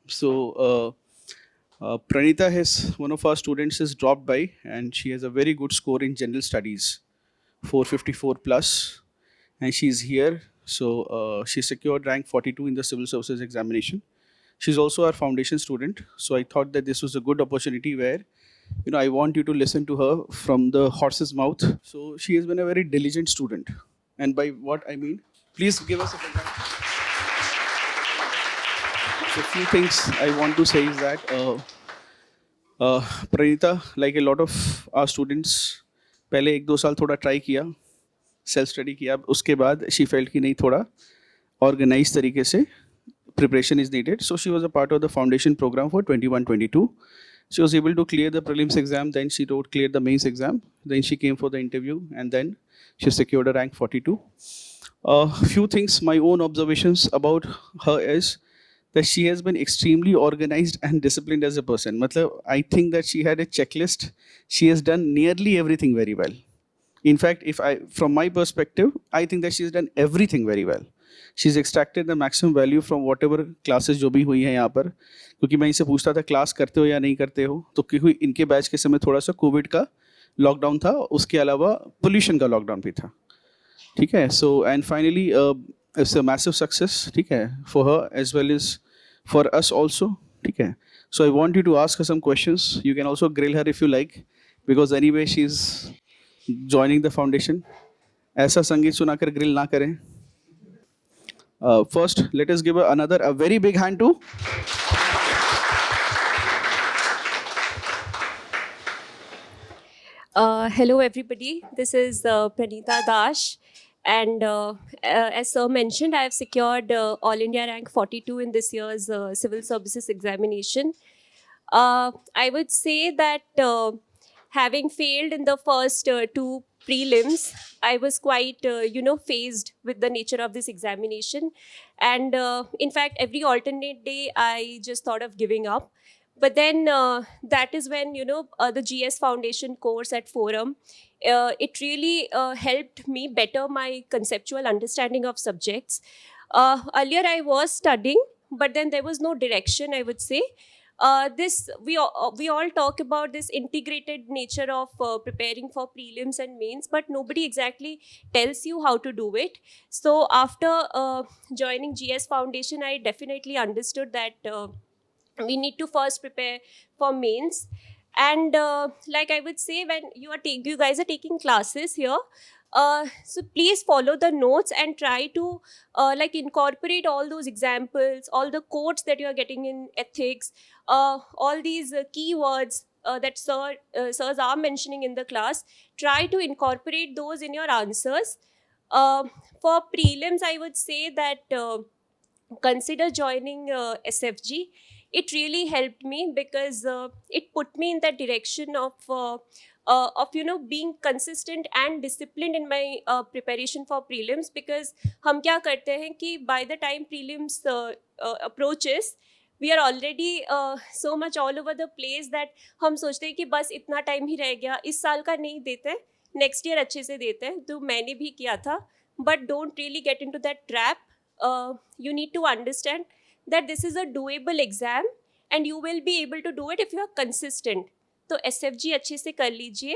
So, Pranita has one of our students has dropped by, and she has a very good score in general studies, 454 plus, and she's here. So she secured rank 42 in the civil services examination. She's also our foundation student. So I thought that this was a good opportunity where, I want you to listen to her from the horse's mouth. So she has been a very diligent student, and by what I mean, please give us a big hand. So few things I want to say is that. Praneeta like a lot of our students पहले एक दो साल थोड़ा try किया, self study किया, उसके बाद she felt कि नहीं, थोड़ा ऑर्गेनाइज तरीके से preparation is needed. So she was a part of the foundation program for 21-22. She was able to clear the prelims exam, then she cleared the mains exam, then she came for the interview, and then she secured a rank 42. Few things, my own observations about her is that she has been extremely organized and disciplined as a person. Matlab, I think that she had a checklist. She has done nearly everything very well. In fact, from my perspective, I think that she's done everything very well. She's extracted the maximum value from whatever classes जो भी हुई हैं यहाँ पर, क्योंकि मैं इनसे पूछता था क्लास करते हो या नहीं करते हो, तो क्योंकि इनके बैच के समय थोड़ा सा कोविड का लॉकडाउन था, उसके अलावा पोल्यूशन का लॉकडाउन भी था, ठीक है. So and finally it's a massive success, ठीक है, for her as well as for us also, ठीक है. So I want you to ask some questions. You can also grill her if you like, because anyway she is joining the foundation. ऐसा संगीत सुनाकर grill ना करें. First, let us give a very big hand to Hello, everybody. This is Pranita Dash. And as Sir mentioned, I have secured All India rank 42 in this year's civil services examination. I would say that having failed in the first two prelims, I was quite, phased with the nature of this examination. And in fact, every alternate day, I just thought of giving up. But then that is when, the GS Foundation course at Forum, it really helped me better my conceptual understanding of subjects. Earlier, I was studying, but then there was no direction, I would say. We all talk about this integrated nature of preparing for prelims and mains, but nobody exactly tells you how to do it. So after joining GS Foundation, I definitely understood that we need to first prepare for mains. And like I would say, when you guys are taking classes here, so please follow the notes and try to incorporate all those examples, all the quotes that you are getting in ethics, all these keywords that sirs are mentioning in the class. Try to incorporate those in your answers. For prelims, I would say that consider joining SFG. It really helped me because it put me in that direction of being consistent and disciplined in my preparation for prelims. Because हम क्या करते हैं कि by the time prelims approaches, we are already so much all over the place that हम सोचते हैं कि बस इतना टाइम ही रह गया, इस साल का नहीं देते, नेक्स्ट ईयर अच्छे से देते हैं. तो मैंने भी किया था. But don't really get into that trap. You need to understand that this is a doable exam and you will be able to do it if you are consistent. तो SFG अच्छे से कर लीजिए.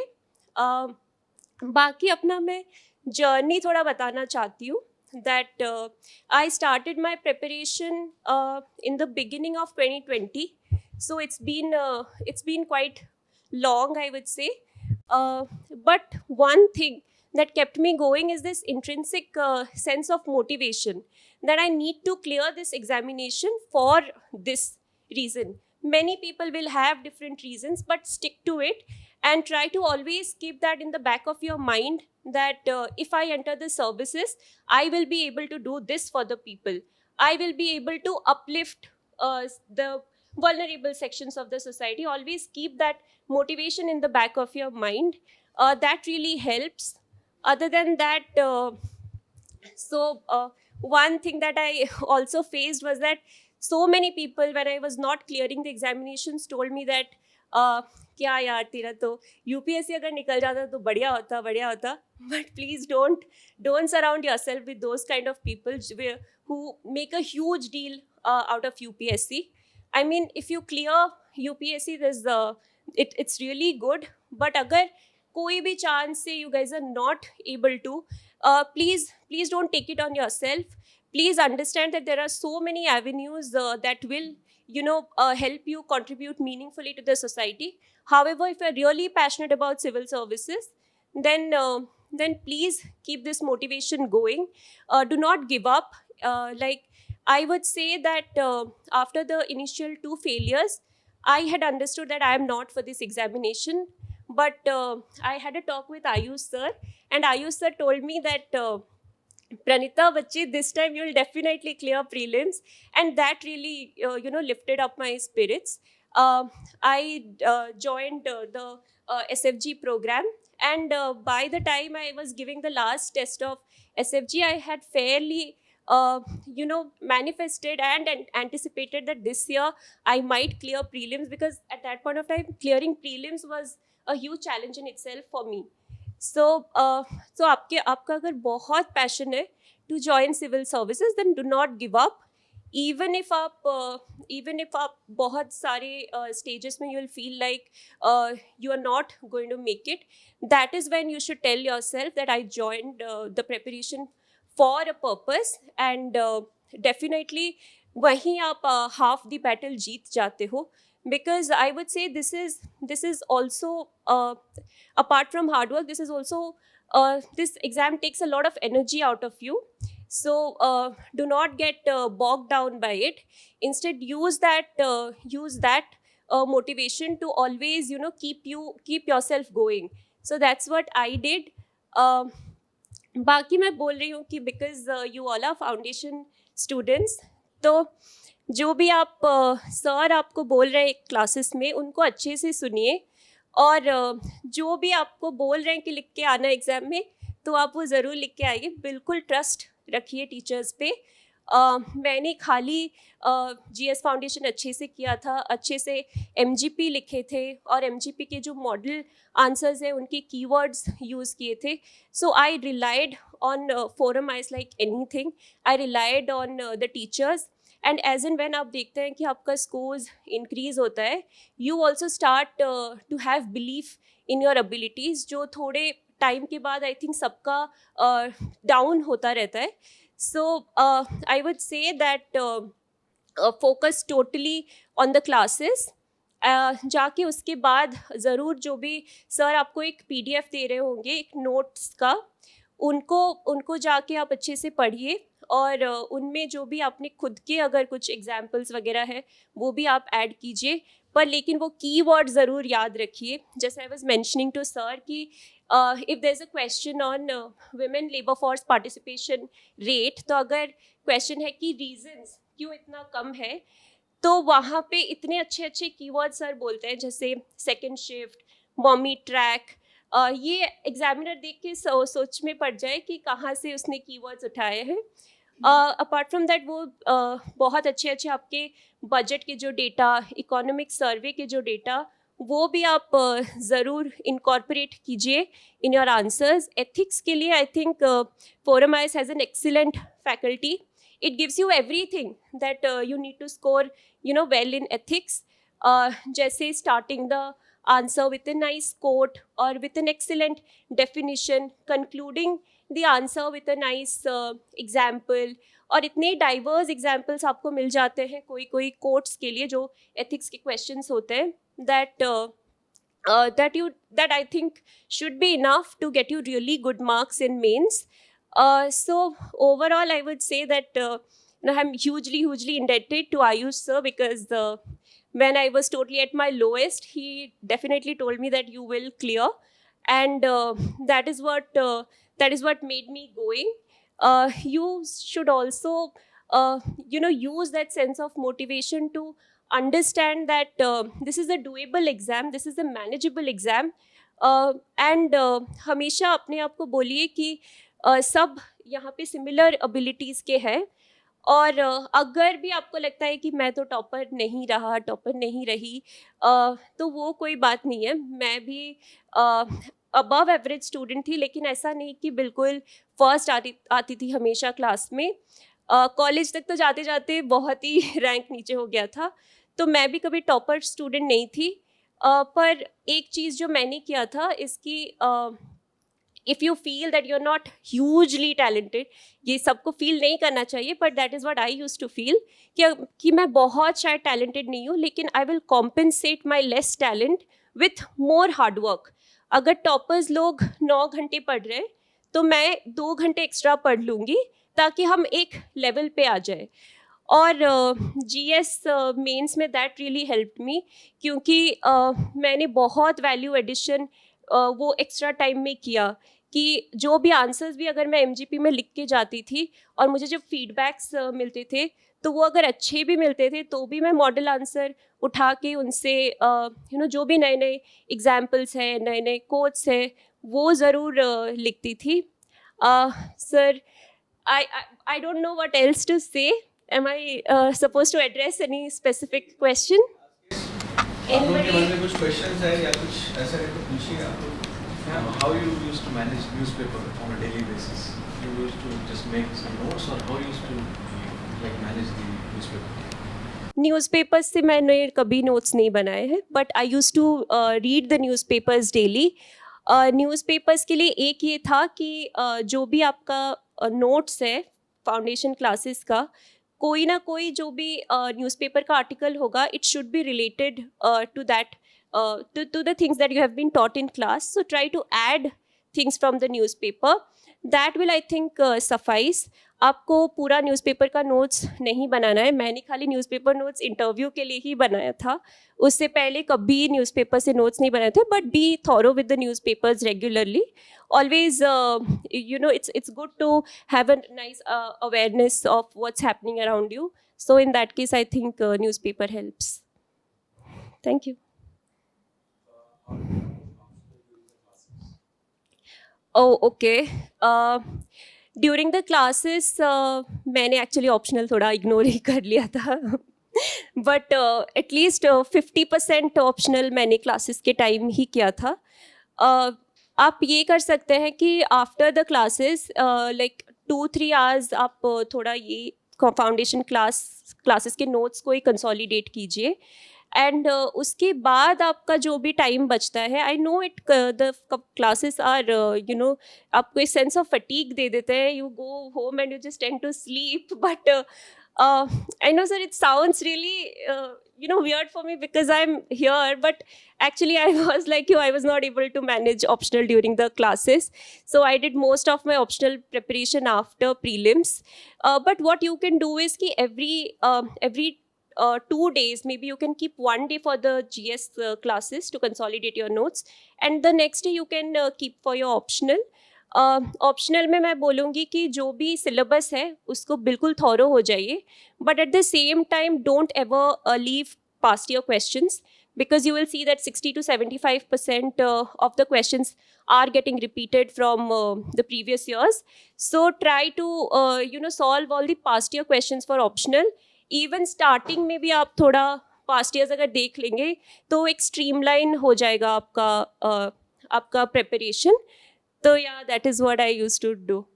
बाकी अपना मैं जर्नी थोड़ा बताना चाहती हूँ. That I started my preparation in the beginning of 2020. So it's been quite long, I would say. But one thing that kept me going is this intrinsic sense of motivation that I need to clear this examination for this reason. Many people will have different reasons, but stick to it and try to always keep that in the back of your mind that if I enter the services, I will be able to do this for the people. I will be able to uplift the vulnerable sections of the society. Always keep that motivation in the back of your mind. That really helps. Other than that, one thing that I also faced was that so many people, when I was not clearing the examinations, told me that क्या यार तेरा तो UPSC अगर निकल जाता तो बढ़िया होता but please don't surround yourself with those kind of people who make a huge deal out of UPSC. I mean, if you clear UPSC, it's really good. But अगर कोई भी chance से you guys are not able to, please don't take it on yourself. Please understand that there are so many avenues that will help you contribute meaningfully to the society. However, if you're really passionate about civil services, then please keep this motivation going. Do not give up. Like I would say that after the initial 2 failures, I had understood that I am not for this examination. But I had a talk with Ayush sir, and Ayush sir told me that Pranita Bachchi, this time you will definitely clear prelims, and that really lifted up my spirits. I joined the SFG program, and by the time I was giving the last test of SFG, I had fairly manifested and anticipated that this year I might clear prelims, because at that point of time clearing prelims was a huge challenge in itself for me. So आपका अगर बहुत passion है to join civil services, then do not give up. Even if आप बहुत सारे stages में you will feel like you are not going to make it, that is when you should tell yourself that I joined the preparation for a purpose, and definitely वहीं आप half the battle जीत जाते हो. Because I would say this is also apart from hard work, this is also this exam takes a lot of energy out of you. So do not get bogged down by it. Instead use that motivation to always keep yourself going. So that's what I did. बाकी मैं बोल रही हूँ कि because you all are foundation students, तो जो भी आप सर आपको बोल रहे हैं क्लासेस में, उनको अच्छे से सुनिए, और जो भी आपको बोल रहे हैं कि लिख के आना एग्ज़ाम में, तो आप वो ज़रूर लिख के आइए. बिल्कुल ट्रस्ट रखिए टीचर्स पे. मैंने खाली जीएस फाउंडेशन अच्छे से किया था, अच्छे से एमजीपी लिखे थे, और एमजीपी के जो मॉडल आंसर्स हैं उनके कीवर्ड्स यूज़ किए थे. So I relied on Forum IAS like anything. I relied on the teachers. And as and when आप देखते हैं कि आपका स्कोर्स इंक्रीज होता है, you also start to have belief in your abilities, जो थोड़े टाइम के बाद आई थिंक सबका डाउन होता रहता है. So I would say that focus totally on the classes. जाके उसके बाद ज़रूर जो भी सर आपको एक पीडीएफ दे रहे होंगे एक नोट्स का, उनको जाके आप अच्छे से पढ़िए, और उनमें जो भी आपने खुद के अगर कुछ एग्जाम्पल्स वगैरह है वो भी आप ऐड कीजिए. पर लेकिन वो कीवर्ड ज़रूर याद रखिए. जैसे I was mentioning to sir कि if there is a question on women labour force participation rate, तो अगर क्वेश्चन है कि रीजंस क्यों इतना कम है, तो वहाँ पे इतने अच्छे अच्छे कीवर्ड सर बोलते हैं, जैसे सेकेंड शिफ्ट, मॉमी ट्रैक. ये एग्जामिनर देख के सोच में पड़ जाए कि कहाँ से उसने कीवर्ड्स उठाए हैं. अपार्ट फ्रॉम दैट वो बहुत अच्छे अच्छे आपके बजट के जो डेटा, इकोनॉमिक सर्वे के जो डेटा, वो भी आप ज़रूर इनकॉर्पोरेट कीजिए इन योर आंसर्स. एथिक्स के लिए I think forum ice has an excellent faculty. It gives you everything that you need to score well in ethics. जैसे starting the answer with a nice quote or with an excellent definition, concluding the answer with a nice example, और इतने diverse examples आपको मिल जाते हैं कोई quotes के लिए जो ethics के questions होते हैं, that I think should be enough to get you really good marks in mains. So overall, I would say that I'm hugely indebted to Ayush sir, because when I was totally at my lowest, he definitely told me that you will clear, and that is what made me going. You should also use that sense of motivation to understand that this is a doable exam, this is a manageable exam, and हमेशा अपने आप को बोलिए कि सब यहाँ पे similar abilities के हैं. और अगर भी आपको लगता है कि मैं तो टॉपर नहीं रहा, टॉपर नहीं रही, तो वो कोई बात नहीं है। मैं भी अबव एवरेज स्टूडेंट थी, लेकिन ऐसा नहीं कि बिल्कुल फर्स्ट आती थी हमेशा क्लास में। कॉलेज तक तो जाते जाते बहुत ही रैंक नीचे हो गया था, तो मैं भी कभी टॉपर स्टूडेंट नहीं थी। पर एक चीज़ जो मैंने किया था इसकी, if you feel that you are not hugely talented, ये सबको फील नहीं करना चाहिए, but that is what I used to feel कि मैं बहुत शायद टैलेंटेड नहीं हूँ, लेकिन I will compensate my less talent with more hard work. अगर टॉपर्स लोग 9 घंटे पढ़ रहे हैं तो मैं 2 घंटे एक्स्ट्रा पढ़ लूँगी, ताकि हम एक लेवल पे आ जाए। और जीएस मेंस में दैट रियली हेल्प्ड मी, क्योंकि मैंने बहुत वैल्यू एडिशन वो एक्स्ट्रा टाइम में किया, कि जो भी आंसर्स भी अगर मैं एमजीपी में लिख के जाती थी और मुझे जब फीडबैक्स मिलते थे, तो वो अगर अच्छे भी मिलते थे तो भी मैं मॉडल आंसर उठा के उनसे जो भी नए नए एग्जाम्पल्स हैं, नए नए कोट्स हैं, वो ज़रूर लिखती थी। Sir, I don't know what else to say. Am I supposed to address any specific question? आप लोग के मन में कुछ क्वेश्चंस है या कुछ ऐसा है तो पूछिए आप लोग। How you used to manage newspaper on a daily basis? You used to just make some notes, or how you used to like manage the newspaper? Newspapers से मैंने कभी नोट्स नहीं बनाए हैं, but I use to read the newspapers daily. Newspapers के लिए एक ये था कि जो भी आपका नोट्स है फाउंडेशन क्लासेस का, कोई ना कोई जो भी न्यूज़पेपर का आर्टिकल होगा, it should be related to that, to the things that you have been taught in class. So try to add things from the newspaper. That will, I think, suffice. आपको पूरा newspaper का notes नहीं बनाना है। मैंने खाली newspaper notes interview के लिए ही बनाया था, उससे पहले कभी न्यूज़पेपर से नोट्स नहीं बनाए थे। But be thorough with the newspapers regularly. Always it's good to have a nice awareness of what's happening around you. So in that case, I think newspaper helps. Thank you. Oh, okay. During the classes मैंने actually optional थोड़ा ignore ही कर लिया था, but at least 50% optional मैंने classes के time ही किया था। आप ये कर सकते हैं कि after the classes like 2-3 hours आप थोड़ा ये फाउंडेशन क्लासेस के नोट्स को ही कंसोलिडेट कीजिए, एंड उसके बाद आपका जो भी टाइम बचता है, I know it the classes are आपको एक सेंस ऑफ फटीग दे देते हैं, you go home and you just tend to sleep, but I know, sir, it sounds really weird for me because I'm here, but actually I was like you, I was not able to manage optional during the classes, so I did most of my optional preparation after prelims. But what you can do is ki every 2 days, maybe you can keep 1 day for the GS classes to consolidate your notes, and the next day you can keep for your optional. Optional में मैं बोलूँगी कि जो भी syllabus है उसको बिल्कुल thorough हो जाइए, but at the same time don't ever leave past year questions, because you will see that 60 to 75% of the questions are getting repeated from the previous years. So try to solve all the past year questions for optional. Even starting में भी आप थोड़ा past years अगर देख लेंगे तो एक streamline हो जाएगा आपका preparation. So yeah, that is what I used to do.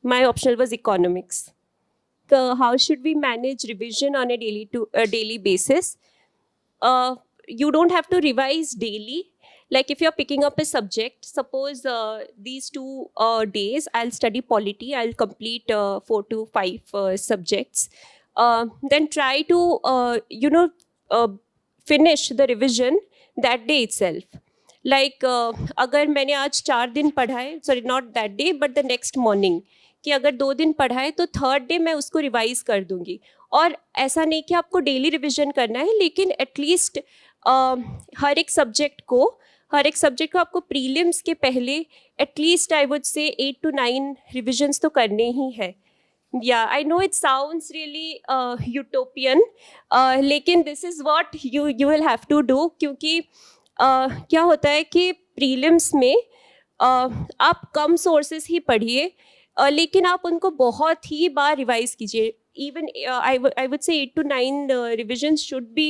My optional was economics. How should we manage revision on a daily basis? You don't have to revise daily. Like if you're picking up a subject, suppose these 2 days I'll study polity, I'll complete 4 to 5 subjects. Then try to finish the revision that day itself. Like अगर मैंने आज 4 दिन पढ़ा है, sorry not that day but the next morning, कि अगर 2 दिन पढ़ा है तो थर्ड डे मैं उसको रिवाइज कर दूंगी। और ऐसा नहीं कि आपको डेली रिविजन करना है, लेकिन एटलीस्ट हर एक सब्जेक्ट को आपको प्रीलिम्स के पहले एटलीस्ट आई वुड से 8 to 9 रिविजन्स तो करने ही है। Yeah, I know it sounds really utopian, लेकिन this is what you will have to do, क्योंकि क्या होता है कि प्रीलिम्स में आप कम सोर्सेज ही पढ़िए, लेकिन आप उनको बहुत ही बार रिवाइज कीजिए. Even I would say 8 to 9 revisions should be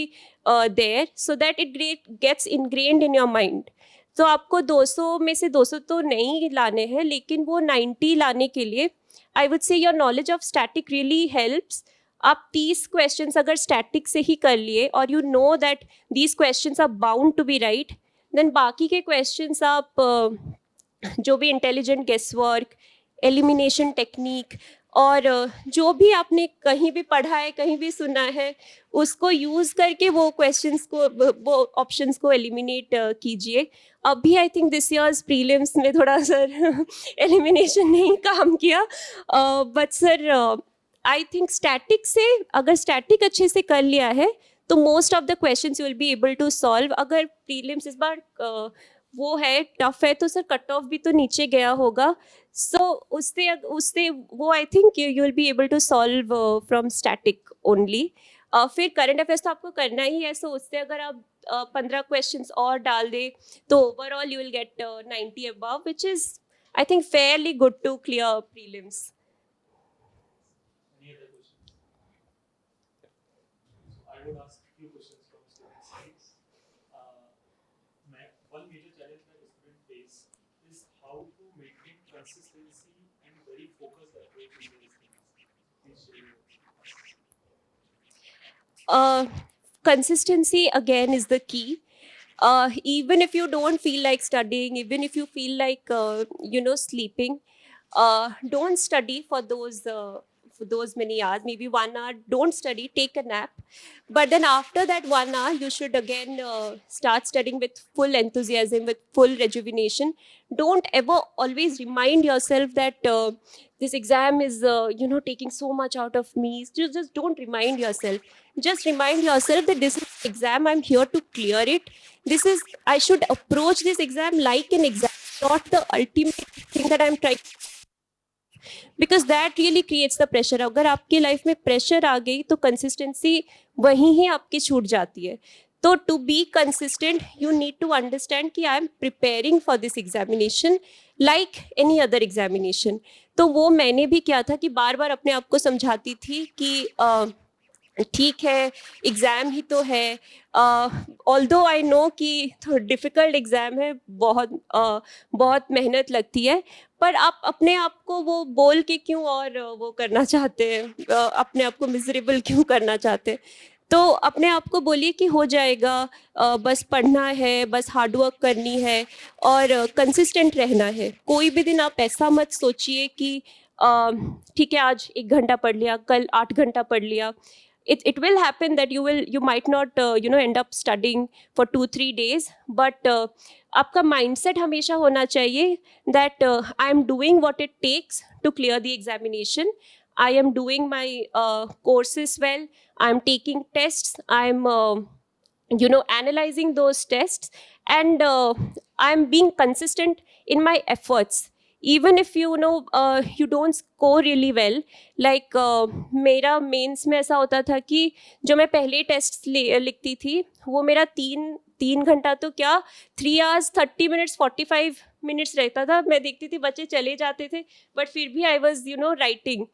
there so that it gets ingrained in your mind. तो आपको 200 में से 200 तो नहीं लाने हैं, लेकिन वो 90 लाने के लिए आई वुड से your knowledge of static really helps. आप 30 क्वेश्चंस अगर स्टैटिक से ही कर लिए और you know that these questions are bound to be right, then बाकी के क्वेश्चंस आप जो भी intelligent guess work, elimination technique और जो भी आपने कहीं भी पढ़ा है, कहीं भी सुना है, उसको यूज़ करके वो क्वेश्चंस को, वो ऑप्शंस को एलिमिनेट कीजिए. अभी I think this year's prelims में थोड़ा सर एलिमिनेशन नहीं काम किया, but sir I think static से, अगर स्टैटिक अच्छे से कर लिया है तो most of the questions you will be able to solve. अगर प्रीलिम्स इस बार वो है टफ है तो सर कट ऑफ भी तो नीचे गया होगा. सो उससे वो I think you will be able to solve from static only. फिर करंट अफेयर्स तो आपको करना ही है, सो उससे अगर आप 15 क्वेश्चंस और डाल दे तो overall you will get 90 above, which is I think fairly good to clear prelims. Any other questions? So I would ask few questions from student sides. One major challenge that students face is how to maintain consistency and very focused approach in their studies. Please share your thoughts. Consistency again is the key. Even if you don't feel like studying, even if you feel like sleeping, don't study for those many hours, maybe 1 hour. Don't study, take a nap, but then after that 1 hour you should again start studying with full enthusiasm, with full rejuvenation. Don't ever always remind yourself that this exam is taking so much out of me. Just don't remind yourself. Just remind yourself that this is exam, I'm here to clear it. I should approach this exam like an exam, not the ultimate thing that I'm trying, because that really creates the pressure. अगर आपकी life में pressure आ गई तो consistency वहीं ही आपकी छूट जाती है. तो to be consistent you need to understand कि I am preparing for this examination like any other examination. तो वो मैंने भी किया था कि बार बार अपने आप को समझाती थी कि ठीक है, एग्ज़ाम ही तो है. ऑल्दो आई नो कि डिफ़िकल्ट एग्ज़ाम है, बहुत मेहनत लगती है, पर आप अपने आप को वो बोल के क्यों और वो करना चाहते हैं, अपने आप को मिजरेबल क्यों करना चाहते हैं. तो अपने आप को बोलिए कि हो जाएगा, बस पढ़ना है, बस हार्ड वर्क करनी है और कंसिस्टेंट रहना है. कोई भी दिन आप ऐसा मत सोचिए कि ठीक है आज 1 घंटा पढ़ लिया, कल 8 घंटा पढ़ लिया. It will happen that you might not end up studying for 2-3 days, but आपका mindset हमेशा होना चाहिए that I am doing what it takes to clear the examination. I am doing my courses well. I am taking tests. I am analyzing those tests, and I am being consistent in my efforts. Even if you don't score really well, like मेरा mains में ऐसा होता था कि जो मैं पहले test लिखती थी वो मेरा 3 घंटा तो क्या 3 hours 30 minutes 45 minutes रहता था. मैं देखती थी बच्चे चले जाते थे, बट फिर भी I was writing.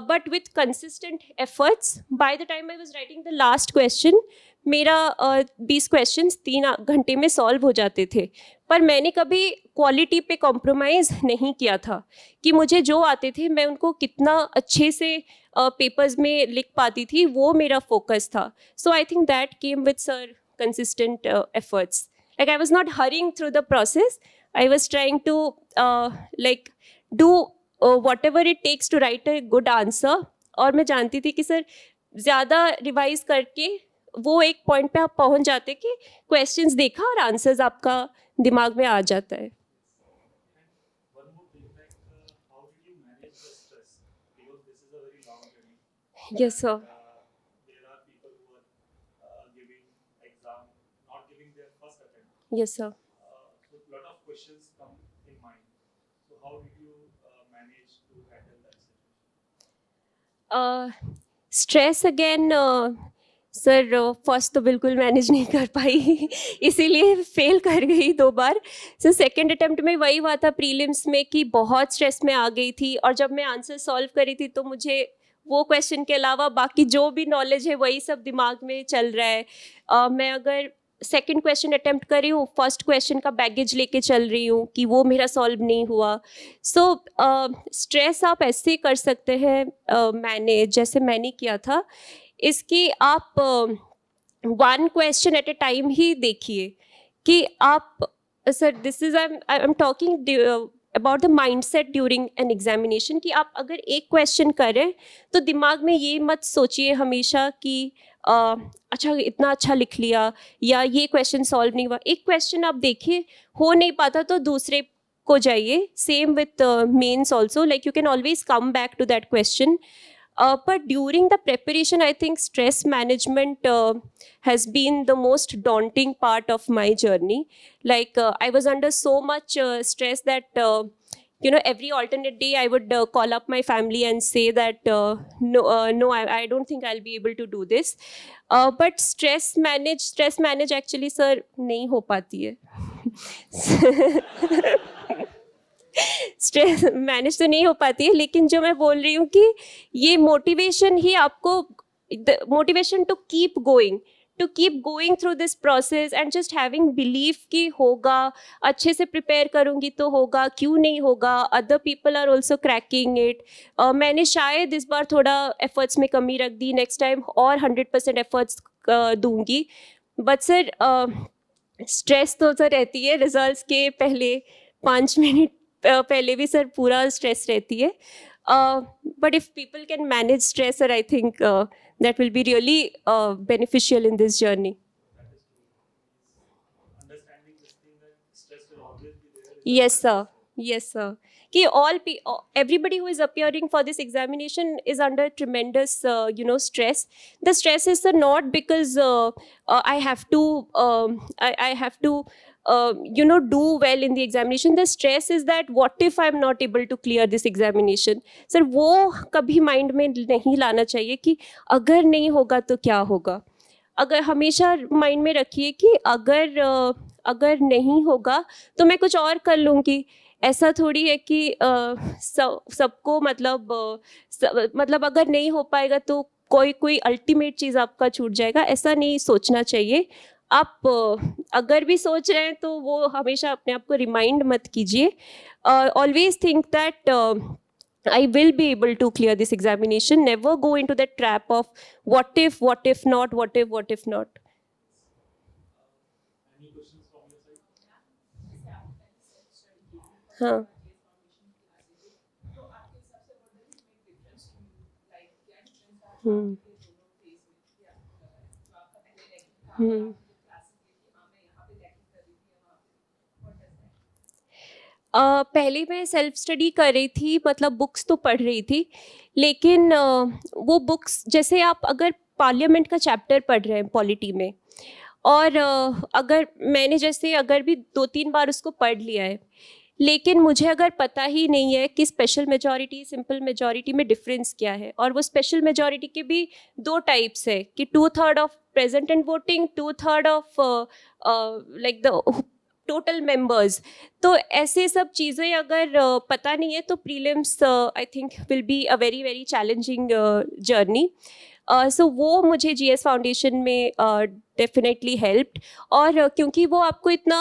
But with consistent efforts, by the time I was writing the last question, मेरा 20 क्वेश्चंस 3 घंटे में सॉल्व हो जाते थे. पर मैंने कभी क्वालिटी पे कॉम्प्रोमाइज़ नहीं किया था कि मुझे जो आते थे मैं उनको कितना अच्छे से पेपर्स में लिख पाती थी, वो मेरा फोकस था. So I think that came with sir consistent efforts. Like I was not hurrying through the process. I was trying to like do whatever it takes to write a good answer. और मैं जानती थी कि sir ज़्यादा revise करके वो एक point पे आप पहुंच जाते कि क्वेश्चंस देखा और आंसर्स आपका दिमाग में आ जाता है. One more thing, like how did you manage the stress? Because this is a very long journey. Yes, sir. There are people who are giving exam, not giving their first attempt. Yes, sir. So a lot of questions come in mind. So how did you manage to handle that situation? Stress again, sir first तो बिल्कुल manage नहीं कर पाई इसीलिए fail कर गई 2 बार। Sir second attempt में वही हुआ था प्रीलिम्स में कि बहुत स्ट्रेस में आ गई थी, और जब मैं आंसर सॉल्व करी थी तो मुझे वो क्वेश्चन के अलावा बाकी जो भी नॉलेज है वही सब दिमाग में चल रहा है। मैं अगर सेकंड क्वेश्चन अटेम्प्ट कर रही हूँ, फर्स्ट क्वेश्चन का बैगेज लेके चल रही हूँ कि वो मेरा सॉल्व नहीं हुआ। सो स्ट्रेस आप ऐसे कर सकते हैं मैनेज, जैसे मैंने किया था। इसकी आप one question at a time ही देखिए कि आप, sir this is I am talking about the mindset during an examination, कि आप अगर एक क्वेश्चन करें तो दिमाग में ये मत सोचिए हमेशा कि अच्छा इतना अच्छा लिख लिया या ये क्वेश्चन सॉल्व नहीं हुआ। एक क्वेश्चन आप देखिए, हो नहीं पाता तो दूसरे को जाइए। Same with mains also, like you can always come back to that question. But during the preparation, I think stress management has been the most daunting part of my journey. Like I was under so much stress that every alternate day I would call up my family and say that no, I don't think I'll be able to do this. But stress manage actually, sir, नहीं हो पाती है. Stress manage तो नहीं हो पाती है, लेकिन जो मैं बोल रही हूँ कि ये मोटिवेशन ही आपको, motivation to keep going through this process and just having believe कि होगा, अच्छे से प्रिपेयर करूँगी तो होगा, क्यों नहीं होगा, other people are also cracking it. मैंने शायद इस बार थोड़ा एफर्ट्स में कमी रख दी, नेक्स्ट टाइम और 100% एफर्ट्स दूंगी. बट सर स्ट्रेस तो सर रहती है, रिजल्ट्स के पहले 5 मिनट पहले भी सर पूरा स्ट्रेस रहती है. But if people can manage stress, sir I think that will be really beneficial in this journey. Understanding this thing that stress will always be there. Yes sir. कि everybody who is appearing for this examination is under tremendous stress. The stress is not because I have to do well in the examination. The stress is that what if I'm not able to clear this examination. Sir वो कभी mind में नहीं लाना चाहिए कि अगर नहीं होगा तो क्या होगा. अगर हमेशा माइंड में रखिए कि अगर नहीं होगा तो मैं कुछ और कर लूँगी. ऐसा थोड़ी है कि सबको मतलब अगर नहीं हो पाएगा तो कोई अल्टीमेट चीज़ आपका छूट जाएगा, ऐसा नहीं सोचना चाहिए. आप अगर भी सोच रहे हैं तो वो हमेशा अपने आप को रिमाइंड मत कीजिए. Always think that I will be able to clear this examination. Never go into that trap of what if not, what if not. Any questions from your side? हाँ. पहले मैं सेल्फ स्टडी कर रही थी, मतलब books तो पढ़ रही थी, लेकिन वो बुक्स, जैसे आप अगर पार्लियामेंट का चैप्टर पढ़ रहे हैं पॉलिटी में, और अगर मैंने जैसे अगर भी 2-3 बार उसको पढ़ लिया है, लेकिन मुझे अगर पता ही नहीं है कि स्पेशल मेजॉरिटी सिंपल मेजॉरिटी में डिफरेंस क्या है, और वो स्पेशल मेजॉरिटी के भी 2 टाइप्स है कि 2/3 of present and voting, 2/3 of like the total members. तो ऐसे सब चीज़ें अगर पता नहीं है तो prelims I think will be a very very challenging journey. So वो मुझे GS फाउंडेशन में डेफिनेटली हेल्प्ड, और क्योंकि वो आपको इतना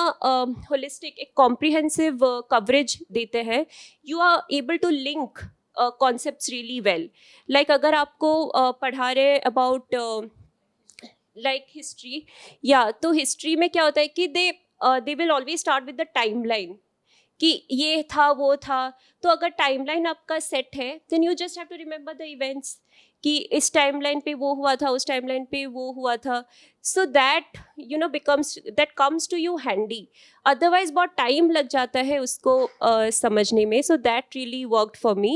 होलिस्टिक एक कॉम्प्रिहेंसिव कवरेज देते हैं, you are able to link concepts really well. Like अगर आपको पढ़ा रहे अबाउट लाइक हिस्ट्री, या तो हिस्ट्री में क्या होता है कि they will always start with the timeline कि ये था वो था. तो अगर टाइमलाइन आपका सेट है, then you just have to remember the events कि इस टाइमलाइन पे वो हुआ था, उस टाइमलाइन पे वो हुआ था. so that that comes to you handy. otherwise बहुत टाइम लग जाता है उसको समझने में. so that really worked for me.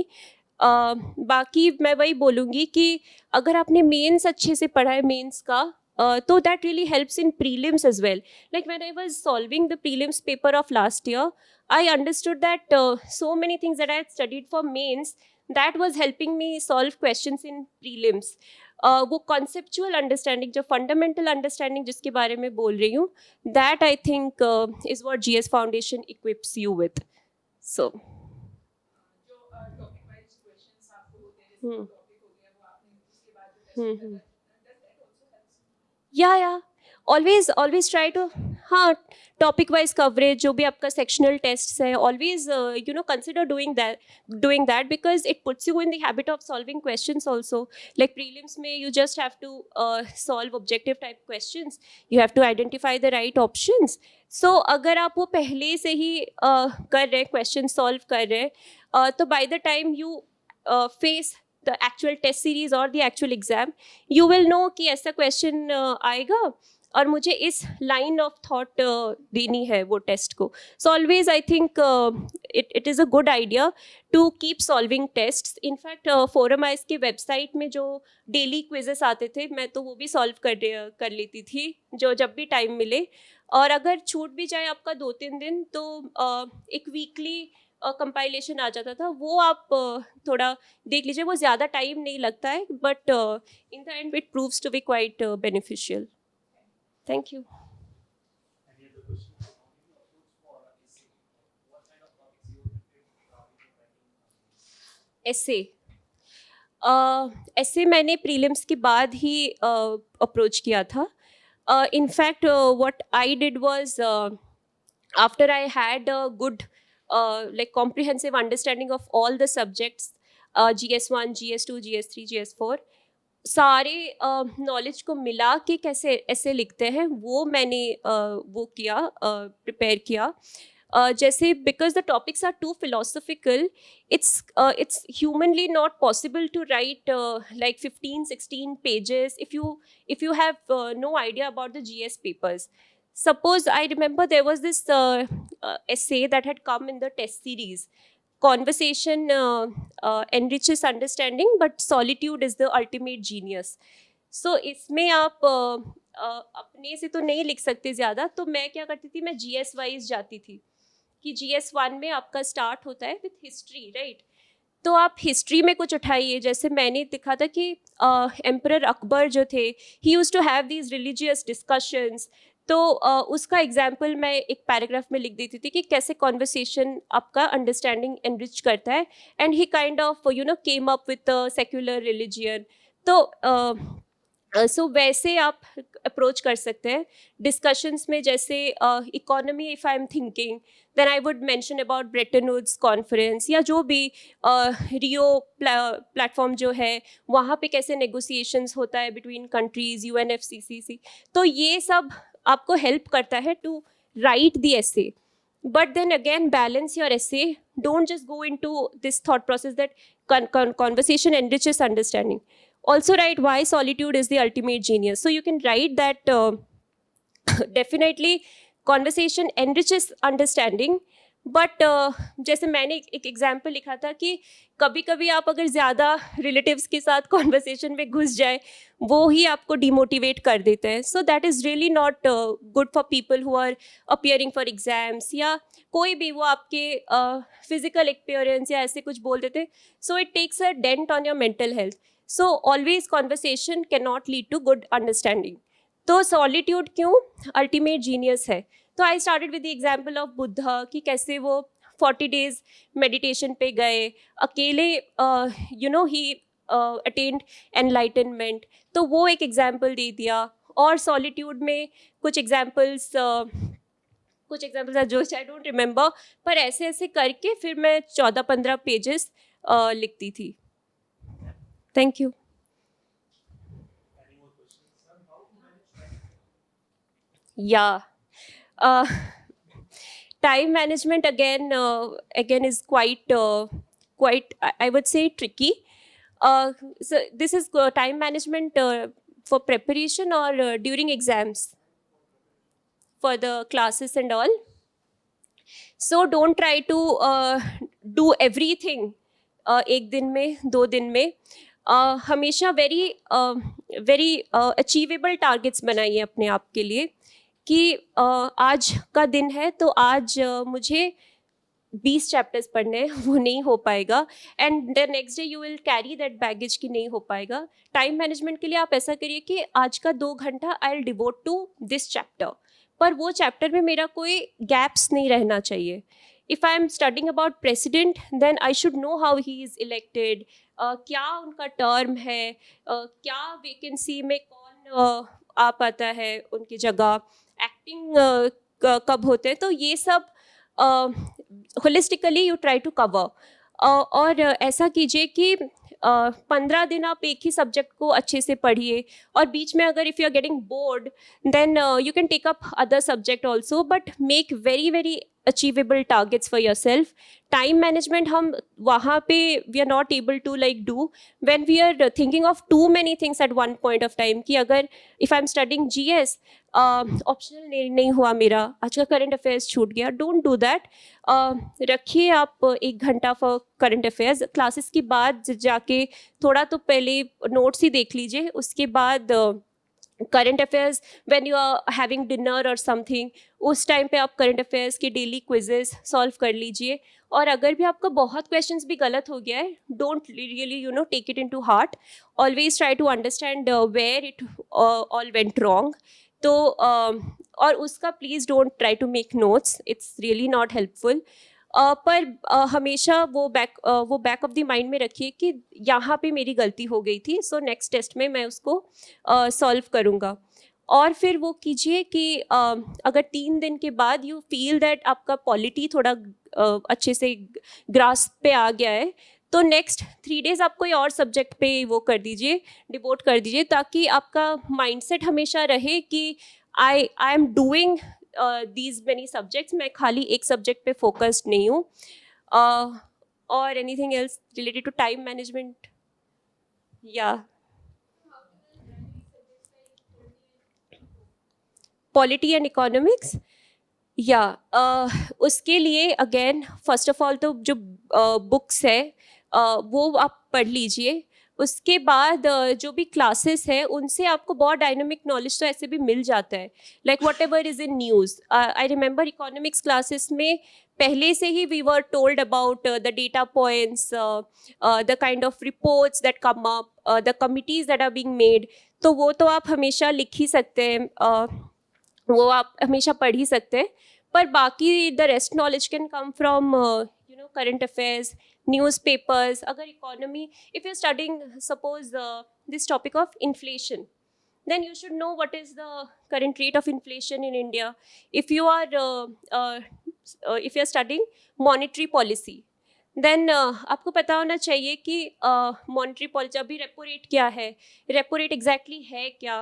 बाकी मैं वही बोलूँगी कि अगर आपने मेंस अच्छे से पढ़ा है मेंस का, so that really helps in prelims as well. Like when I was solving the prelims paper of last year, I understood that so many things that I had studied for mains, that was helping me solve questions in prelims. वो conceptual understanding, जो fundamental understanding जिसके बारे में बोल रही हूँ, that I think is what GS foundation equips you with. So या always try to, हाँ, टॉपिक वाइज कवरेज, जो भी आपका सेक्शनल टेस्ट है, always consider doing that because it puts you in the habit of solving questions also. Like prelims में you just have to solve objective type questions, you have to identify the right options. So अगर आप वो पहले से ही कर रहे, question solve कर रहे, तो by the time you face the actual test series or the actual exam, you will know कि ऐसा question आएगा और मुझे इस line of thought देनी है वो test को. So always I think it is a good idea to keep solving tests. In fact Forum Eyes के website में जो daily quizzes आते थे, मैं तो वो भी solve कर लेती थी जो जब भी time मिले. और अगर छूट भी जाए आपका 2-3 दिन, तो एक weekly कंपाइलेशन आ जाता था, वो आप थोड़ा देख लीजिए. वो ज़्यादा टाइम नहीं लगता है, but in the end it proves to be quite beneficial. Thank you. Any other questions? What kind of topics you ऐसे मैंने प्रीलिम्स के बाद ही अप्रोच किया था. In fact what I did was, after I had a good like comprehensive understanding of all the subjects, GS1, GS2, GS3, GS4, सारे knowledge को मिला के कैसे ऐसे लिखते हैं, वो मैंने वो किया, प्रिपेयर किया. जैसे because the topics are too philosophical, it's humanly not possible to write like 15-16 pages if you have no idea about the GS papers. Suppose I remember there was this essay that had come in the test series. Conversation enriches understanding, but solitude is the ultimate genius. So इसमें आप अपने से तो नहीं लिख सकते ज़्यादा, तो मैं क्या करती थी, मैं GS वाइज जाती थी कि GS1 में आपका स्टार्ट होता है विथ हिस्ट्री, राइट? तो आप हिस्ट्री में कुछ उठाइए. जैसे मैंने दिखा था कि एम्परर अकबर जो थे, he used to have these religious discussions. तो उसका एग्जाम्पल मैं एक पैराग्राफ में लिख देती थी कि कैसे कॉन्वर्सेशन आपका अंडरस्टैंडिंग एनरिच करता है. And he kind of came up with secular religion. तो सो वैसे आप अप्रोच कर सकते हैं डिस्कशंस में. जैसे economy, if I am thinking, then I would mention about Bretton Woods conference, या जो भी रियो प्लेटफॉर्म जो है, वहाँ पे कैसे नेगोशिएशंस होता है बिटवीन कंट्रीज़, UNFCCC. तो ये सब आपको हेल्प करता है to write the essay. But then again, balance your essay. Don't just go into this thought process that conversation enriches understanding. Also write why solitude is the ultimate genius. So you can write that definitely conversation enriches understanding. But जैसे मैंने एक example लिखा था कि कभी कभी आप अगर ज़्यादा रिलेटिव्स के साथ कॉन्वर्सेशन में घुस जाए, वो ही आपको डिमोटिवेट कर देते हैं. So that is really not good for people who are appearing for exams, या कोई भी वो आपके फिजिकल एक्सपीरियंस या ऐसे कुछ बोल देते. So it takes a dent on your mental health. So always conversation can not lead to good understanding. तो सॉलिट्यूड क्यों अल्टीमेट जीनियस है? तो I started with the example of Buddha, कि कैसे वो 40 days मेडिटेशन पे गए अकेले, ही अटेन्ड एनलाइटनमेंट. तो वो एक एग्जाम्पल दे दिया. और सॉलिट्यूड में कुछ एग्जाम्पल्स जो आई डोंट रिमेंबर, पर ऐसे ऐसे करके फिर मैं 14-15 पेजेस लिखती थी. Thank you. Any more questions? Sir, how to manage time? Yeah. Time management again is quite I would say tricky. So this is time management for preparation or during exams for the classes and all. So don't try to do everything एक दिन में, 2 दिन में. हमेशा very achievable targets बनाइए अपने आप के लिए कि आज का दिन है, तो आज मुझे 20 चैप्टर्स पढ़ने हैं, वो नहीं हो पाएगा. And the next day you will carry that baggage कि नहीं हो पाएगा. टाइम मैनेजमेंट के लिए आप ऐसा करिए कि आज का 2 घंटा I will devote to this chapter, पर वो चैप्टर में मेरा कोई गैप्स नहीं रहना चाहिए. If I am studying about president, then I should know how he is elected, क्या उनका टर्म है, क्या वैकेंसी में कौन आ पाता है उनकी जगह, एक्टिंग कब होते हैं. तो ये सब holistically you try to cover. और ऐसा कीजिए कि 15 दिन आप एक ही सब्जेक्ट को अच्छे से पढ़िए, और बीच में अगर if you are getting bored then you can take up other subject also, but make very very achievable targets for yourself. Time management हम वहाँ पे we are not able to like do when we are thinking of too many things at one point of time. कि अगर if I'm studying GS, optional नहीं हुआ मेरा, आज का करंट अफेयर्स छूट गया, डोंट डू दैट. रखिए आप 1 घंटा फॉर करंट अफेयर्स. क्लासेस के बाद जाके थोड़ा तो पहले नोट्स ही देख लीजिए, उसके बाद current affairs when you are having dinner और समथिंग, उस टाइम पे आप करंट अफेयर्स के डेली क्विजेस सॉल्व कर लीजिए. और अगर भी आपका बहुत क्वेश्चंस भी गलत हो गया है, don't really take it into heart. Always try to understand where it all went wrong. तो और उसका please don't try to make notes, it's really not helpful. पर हमेशा वो बैक ऑफ द माइंड में रखिए कि यहाँ पे मेरी गलती हो गई थी, सो नेक्स्ट टेस्ट में मैं उसको सॉल्व करूँगा. और फिर वो कीजिए कि अगर 3 दिन के बाद यू फील दैट आपका पॉलिटी थोड़ा अच्छे से ग्रास्प पे आ गया है, तो नेक्स्ट 3 डेज आप कोई और सब्जेक्ट पे वो कर दीजिए, डिवोट कर दीजिए, ताकि आपका माइंडसेट हमेशा रहे कि I am doing these many subjects, मैं खाली एक सब्जेक्ट पे फोकस्ड नहीं हूँ. और anything else related to time management? या पॉलिटी एंड इकोनॉमिक्स? या उसके लिए अगेन फर्स्ट ऑफ ऑल तो जो बुक्स है वो आप पढ़ लीजिए. उसके बाद जो भी क्लासेस है उनसे आपको बहुत डायनामिक नॉलेज तो ऐसे भी मिल जाता है, like whatever is in news. I remember economics classes में पहले से ही we were told about the data points, the kind of reports that come up, the committees that are being made. तो वो तो आप हमेशा लिख ही सकते हैं, वो आप हमेशा पढ़ ही सकते हैं. पर बाकी the rest knowledge can come from current affairs, newspapers. अगर economy, if you're studying suppose this topic of inflation, then you should know what is the current rate of inflation in India. If you are studying monetary policy, then आपको पता होना चाहिए कि monetary policy अभी repo rate क्या है, repo rate exactly है क्या,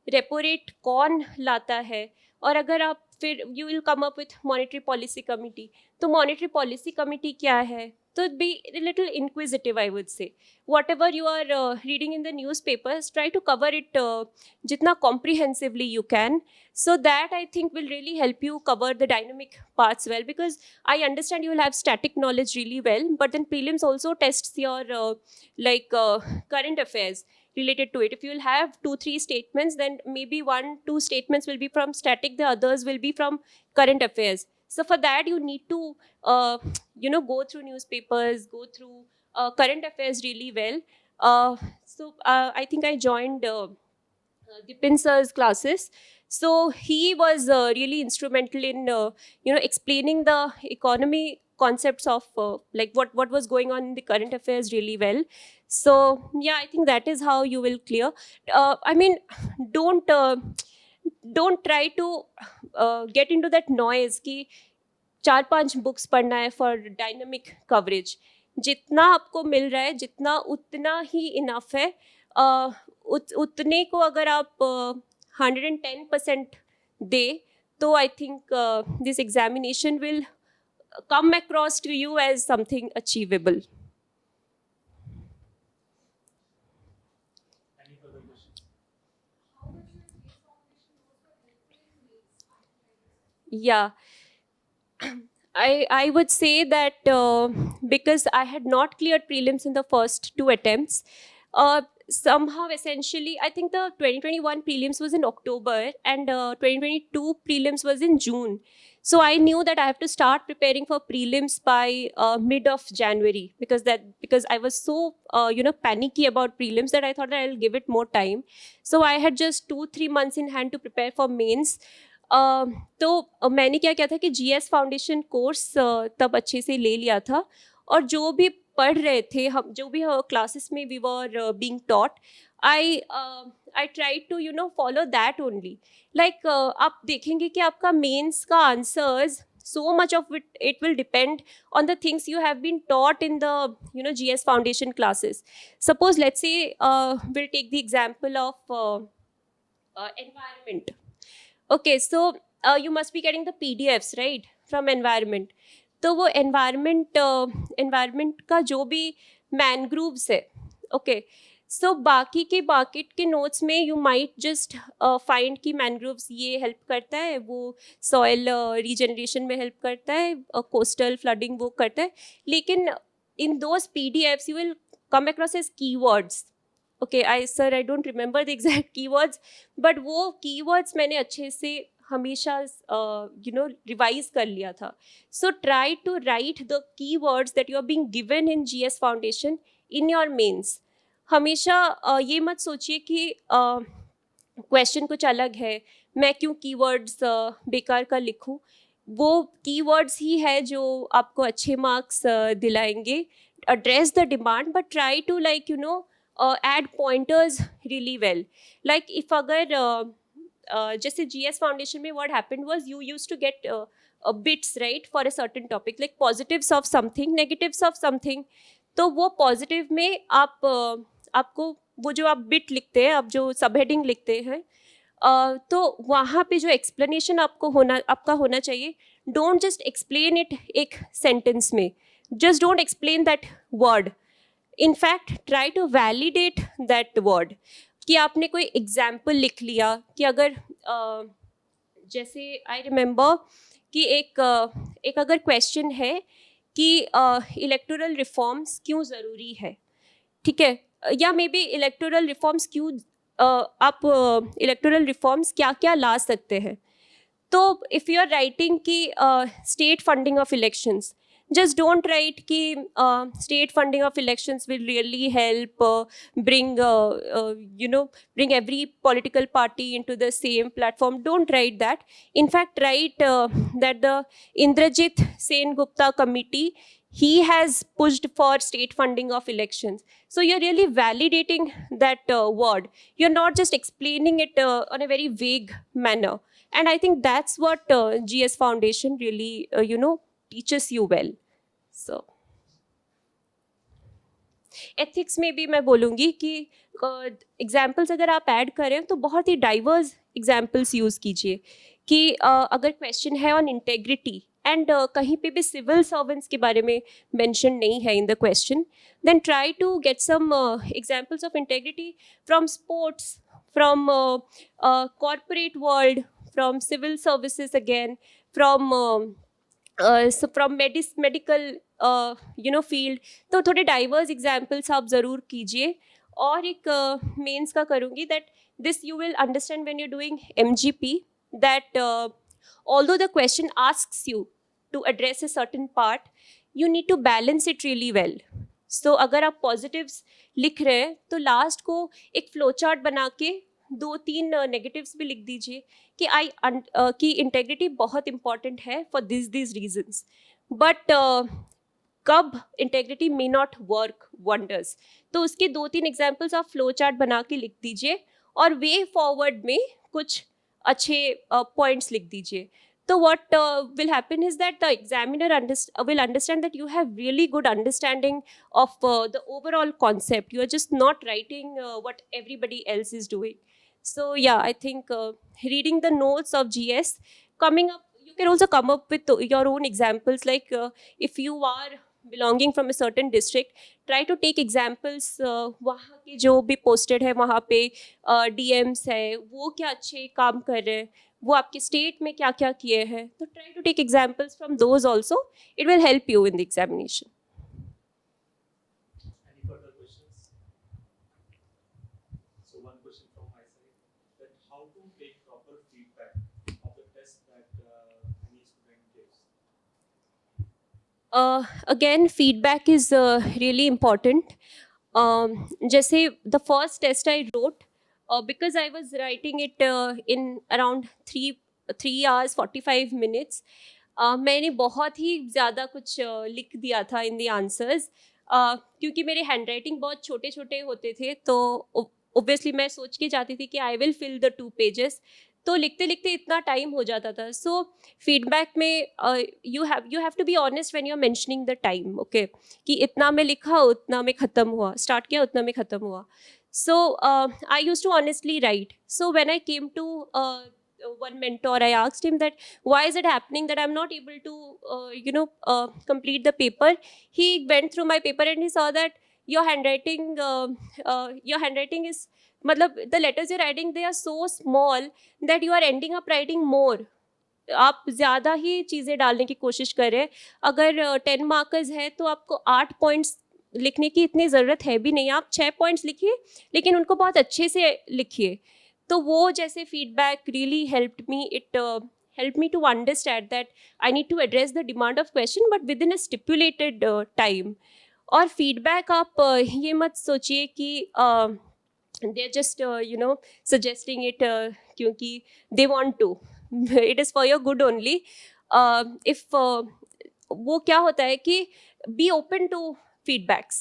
रेपो रेट कौन लाता है. और अगर आप फिर you will come up with monetary policy committee, तो मॉनेटरी पॉलिसी कमिटी क्या है. So be a little inquisitive, I would say. Whatever you are reading in the newspapers, try to cover it jitna comprehensively you can. So that I think will really help you cover the dynamic parts well, because I understand you will have static knowledge really well, but then prelims also tests your current affairs related to it. If you will have 2-3 statements, then maybe 1-2 statements will be from static, the others will be from current affairs. So for that you need to go through newspapers, go through current affairs really well. So I think I joined Dipin sir's classes. So he was really instrumental in explaining the economy concepts of like what was going on in the current affairs really well. So yeah, I think that is how you will clear. I mean, don't try to get into that noise कि 4-5 books पढ़ना है for dynamic coverage. जितना आपको मिल रहा है, जितना उतना ही enough है. उतने को अगर आप 110% दे, तो I think this examination will come across to you as something achievable. Any further questions? Yeah. I would say that because I had not cleared prelims in the first 2 attempts, somehow essentially I think the 2021 prelims was in October and 2022 prelims was in June. So I knew that I have to start preparing for prelims by mid of January, because I was so panicky about prelims that I thought that I'll give it more time. So I had just 2-3 months in hand to prepare for mains. तो मैंने क्या किया था कि GS foundation course तब अच्छे से ले लिया था, और जो भी पढ़ रहे थे हम, जो भी क्लासेस में we were being taught, I try to follow that only. Like आप देखेंगे कि आपका मेंस का answers, so much of it will depend on the things you have been taught in the GS foundation classes. Suppose let's say we'll take the example of environment. Okay, so you must be getting the PDFs, right, from environment. तो वो environment का जो भी mangroves है, okay, सो बाकी के notes में you might just find कि मैनग्रोव्स ये हेल्प करता है, वो सॉइल रीजनरेशन में हेल्प करता है, कोस्टल फ्लडिंग वो करता है, लेकिन in those PDFs you will come across as keywords. Okay, I don't remember the exact keywords, but वो keywords मैंने अच्छे से हमेशा रिवाइज कर लिया था. So try to write the keywords that you are being given in GS Foundation in your mains. हमेशा ये मत सोचिए कि क्वेश्चन कुछ अलग है, मैं क्यों कीवर्ड्स बेकार का लिखूं. वो कीवर्ड्स ही है जो आपको अच्छे मार्क्स दिलाएंगे. Address the demand, but try to add pointers really well. Like if अगर जैसे GS Foundation में what happened was you used to get bits, right, for a certain topic, like positives of something, negatives of something. तो वो positive में आपको वो जो आप बिट लिखते हैं, आप जो सब हेडिंग लिखते हैं, तो वहाँ पे जो एक्सप्लेनेशन आपका होना चाहिए. डोंट जस्ट एक्सप्लेन इट एक सेंटेंस में, just don't explain that word. In fact try to validate that word. कि आपने कोई एग्जाम्पल लिख लिया कि अगर जैसे आई रिमेंबर कि एक अगर क्वेश्चन है कि इलेक्टोरल रिफॉर्म्स क्यों ज़रूरी है, ठीक है, या मे बी इलेक्टोरल रिफॉर्म्स क्यों आप इलेक्टोरल रिफॉर्म्स क्या क्या ला सकते हैं. तो इफ़ यू आर राइटिंग कि state funding of elections, just don't write कि state funding of elections will really help bring every political party into the same platform. Don't write that. In fact, write that the Indrajit Sen Gupta committee, he has pushed for state funding of elections. So you're really validating that word. You're not just explaining it on a very vague manner. And I think that's what GS Foundation really, teaches you well. So ethics में भी मैं बोलूँगी कि examples अगर आप add करें तो बहुत ही डाइवर्स एग्जाम्पल्स यूज़ कीजिए. कि अगर क्वेश्चन है ऑन इंटेग्रिटी एंड कहीं पे भी सिविल सर्वेंट्स के बारे में मेंशन नहीं है in the question, then try to get some examples of integrity from sports, from corporate world, from civil services again, from medical field. तो थोड़े डाइवर्स एग्जाम्पल्स आप ज़रूर कीजिए. और एक मेंस का करूँगी that this you will understand when you doing MGP, that although the question asks you to address a certain part, you need to balance it really well. So अगर आप positives लिख रहे हैं तो लास्ट को एक फ्लो चार्ट बना के 2-3 नेगेटिव्स भी लिख दीजिए कि कि इंटेग्रिटी बहुत इंपॉर्टेंट है फॉर दिस रीजंस, बट कब integrity may not work wonders. तो उसके 2-3 एग्जाम्पल्स आप फ्लो चार्ट बना के लिख दीजिए और वे फॉरवर्ड में कुछ अच्छे पॉइंट्स लिख दीजिए. So what will happen is that the examiner will understand that you have really good understanding of the overall concept. You are just not writing what everybody else is doing. So yeah, I think reading the notes of GS, coming up, you can also come up with your own examples. Like if you are belonging from a certain district, try to take examples. वहाँ के जो भी posted है वहाँ पे DMs है, वो क्या अच्छे काम कर रहे हैं, वो आपके स्टेट में क्या क्या किए हैं. तो try to take examples from those also. It will help you in the examination. Any further questions? Again, feedback is really important. Jesse, the first test I wrote, because I was writing it in around 3 hours 45 minutes. मैंने बहुत ही ज़्यादा कुछ लिख दिया था in the answers, क्योंकि मेरे hand writing बहुत छोटे छोटे होते थे, तो ओब्वियसली मैं सोच के जाती थी कि I will fill the 2 pages, तो लिखते लिखते इतना टाइम हो जाता था. सो फीडबैक में you have to be honest when you are mentioning the time, okay, कि इतना में लिखा उतना में ख़त्म हुआ, स्टार्ट किया उतना में ख़त्म हुआ. So I use to honestly write. So when I came to one mentor, I asked him that why is it happening that I'm not able to complete the paper. He went through my paper and he saw that your handwriting is, matlab, the letters you're writing, they are so small that you are ending up writing more. आप ज़्यादा ही चीज़ें डालने की कोशिश कर रहे हैं. अगर 10 मार्कर्स है तो आपको 8 पॉइंट्स लिखने की इतनी ज़रूरत है भी नहीं. आप 6 पॉइंट्स लिखिए, लेकिन उनको बहुत अच्छे से लिखिए. तो वो जैसे feedback really helped me. It helped me to understand that I need to address the demand of question but within a stipulated time. और फीडबैक आप ये मत सोचिए कि they're just suggesting it क्योंकि they want to. It is for your good only. If वो क्या होता है कि be open to feedbacks.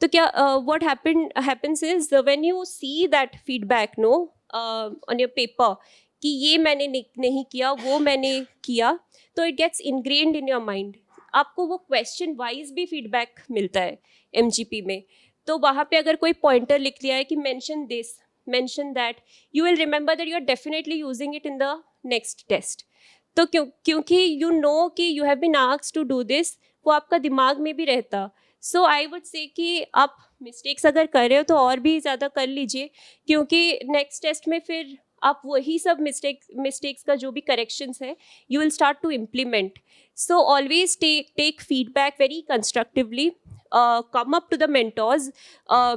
तो क्या what happens is when you see that feedback on your paper कि ये मैंने नहीं किया, वो मैंने किया, तो it gets ingrained in your mind. आपको वो क्वेश्चन वाइज भी फीडबैक मिलता है MGP में. तो वहाँ पे अगर कोई पॉइंटर लिख लिया है कि mention this, mention that, you will remember that you are definitely using it in the next test. तो क्योंकि यू नो कि you have been asked to do this, वो आपका दिमाग में भी रहता. सो आई वुड से कि आप मिस्टेक्स अगर कर रहे हो तो और भी ज़्यादा कर लीजिए, क्योंकि नेक्स्ट टेस्ट में फिर आप वही सब मिस्टेक्स का जो भी करेक्शंस है you will start to implement. So always take feedback very constructively. Come up to the mentors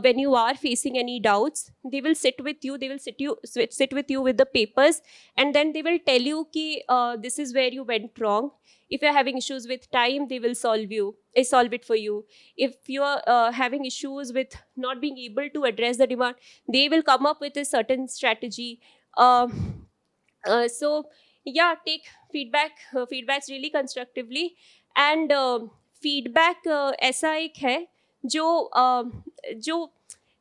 when you are facing any doubts. They will sit with you, sit with you with the papers, and then they will tell you ki this is where you went wrong. If you're having issues with time, they will solve it for you. If you're having issues with not being able to address the demand, they will come up with a certain strategy. So yeah, take feedbacks really constructively. And feedback ऐसा एक है जो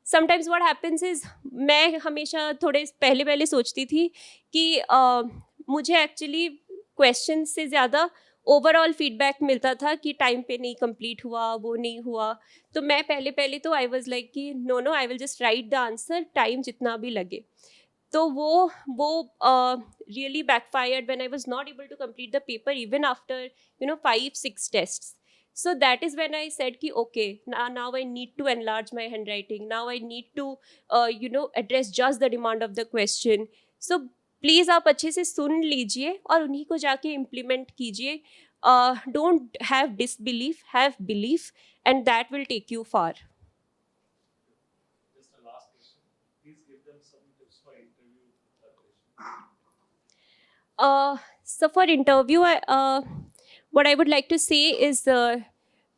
sometimes what happens is, मैं हमेशा थोड़े पहले सोचती थी कि मुझे एक्चुअली क्वेश्चन से ज़्यादा ओवरऑल फीडबैक मिलता था कि टाइम पे नहीं कंप्लीट हुआ, वो नहीं हुआ. तो मैं पहले तो आई वाज लाइक कि no I will just write the answer, time जितना भी लगे. तो वो really backfired when I was not able to complete the paper even after 5-6 tests. So that is when I said ki okay, now I need to enlarge my handwriting. Now I need to address just the demand of the question. So please आप अच्छे से सुन लीजिए और उन्हीं को जाके implement कीजिए. Don't have disbelief, have belief, and that will take you far. Just a last question. Please give them some tips for interview preparation. So for interview, what I would like to say is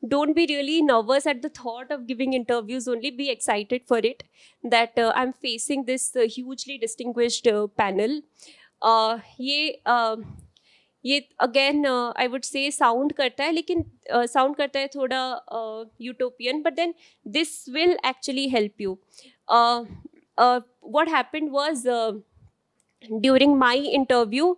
don't be really nervous at the thought of giving interviews only. Be excited for it, that I'm facing this hugely distinguished panel. ये again I would say sound करता है, लेकिन sound करता है थोड़ा utopian, but then this will actually help you. What happened was during my interview,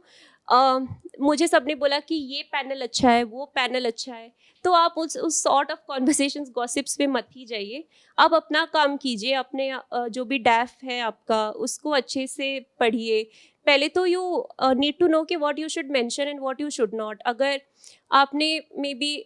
मुझे सबने बोला कि ये पैनल अच्छा है, वो पैनल अच्छा है. तो आप उस सॉर्ट ऑफ कॉन्वर्सेशंस, गॉसिप्स में मत ही जाइए. आप अपना काम कीजिए, अपने जो भी डैफ है आपका उसको अच्छे से पढ़िए. पहले तो यू नीड टू नो कि what you should mention and what you should not. अगर आपने मे बी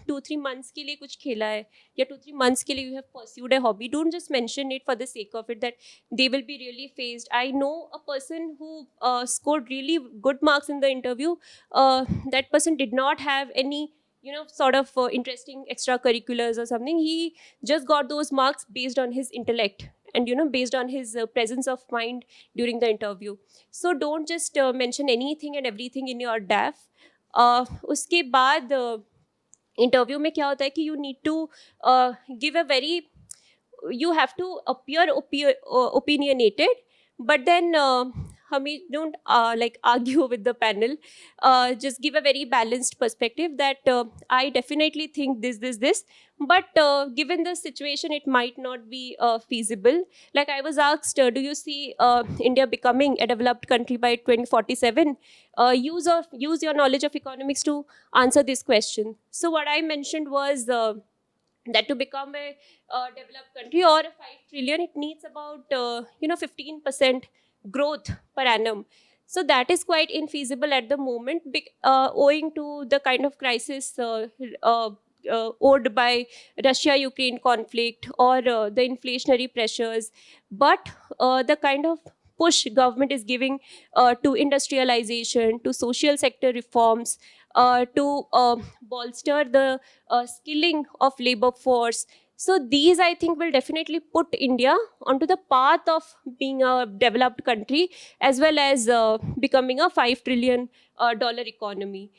2-3 मंथ्स के लिए कुछ खेला है या 2-3 मंथ्स के लिए you have pursued a hobby, don't just mention it for the sake of it that they will be really faced. I know a person who scored really good marks in the interview. That person did not have any sort of interesting extracurriculars or something. He just got those marks based on his intellect and based on his presence of mind during the interview. So don't just mention anything and everything in your DAF. उसके बाद interview में क्या होता है कि you need to give a very, you have to appear opinionated, but then we don't like argue with the panel, just give a very balanced perspective that I definitely think this, but given the situation it might not be feasible. Like I was asked, do you see India becoming a developed country by 2047? Use your knowledge of economics to answer this question. So what I mentioned was that to become a developed country or a 5 trillion, it needs about 15% growth per annum. So that is quite infeasible at the moment, owing to the kind of crisis owed by Russia-Ukraine conflict, or the inflationary pressures. But the kind of push government is giving to industrialization, to social sector reforms, to bolster the skilling of labor force. So these, I think, will definitely put India onto the path of being a developed country, as well as becoming a $5 trillion dollar economy.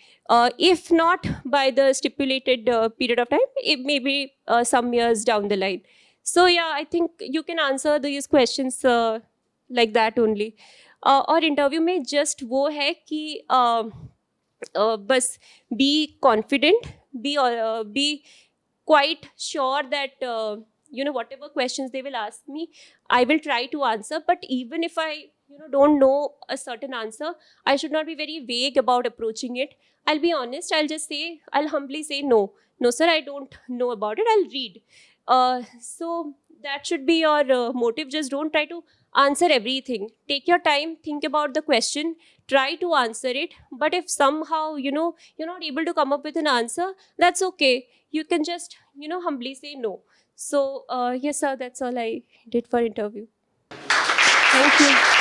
If not by the stipulated period of time, it may be some years down the line. So yeah, I think you can answer these questions like that only. और interview में just वो है कि बस be confident, be quite sure that whatever questions they will ask me, I will try to answer. But even if I don't know a certain answer, I should not be very vague about approaching it. I'll be honest, I'll humbly say no sir, I don't know about it, I'll read. So that should be your motive. Just don't try to answer everything. Take your time, think about the question, try to answer it. But if somehow you're not able to come up with an answer, that's okay. You can just humbly say no. So yes sir, that's all I did for interview. Thank you.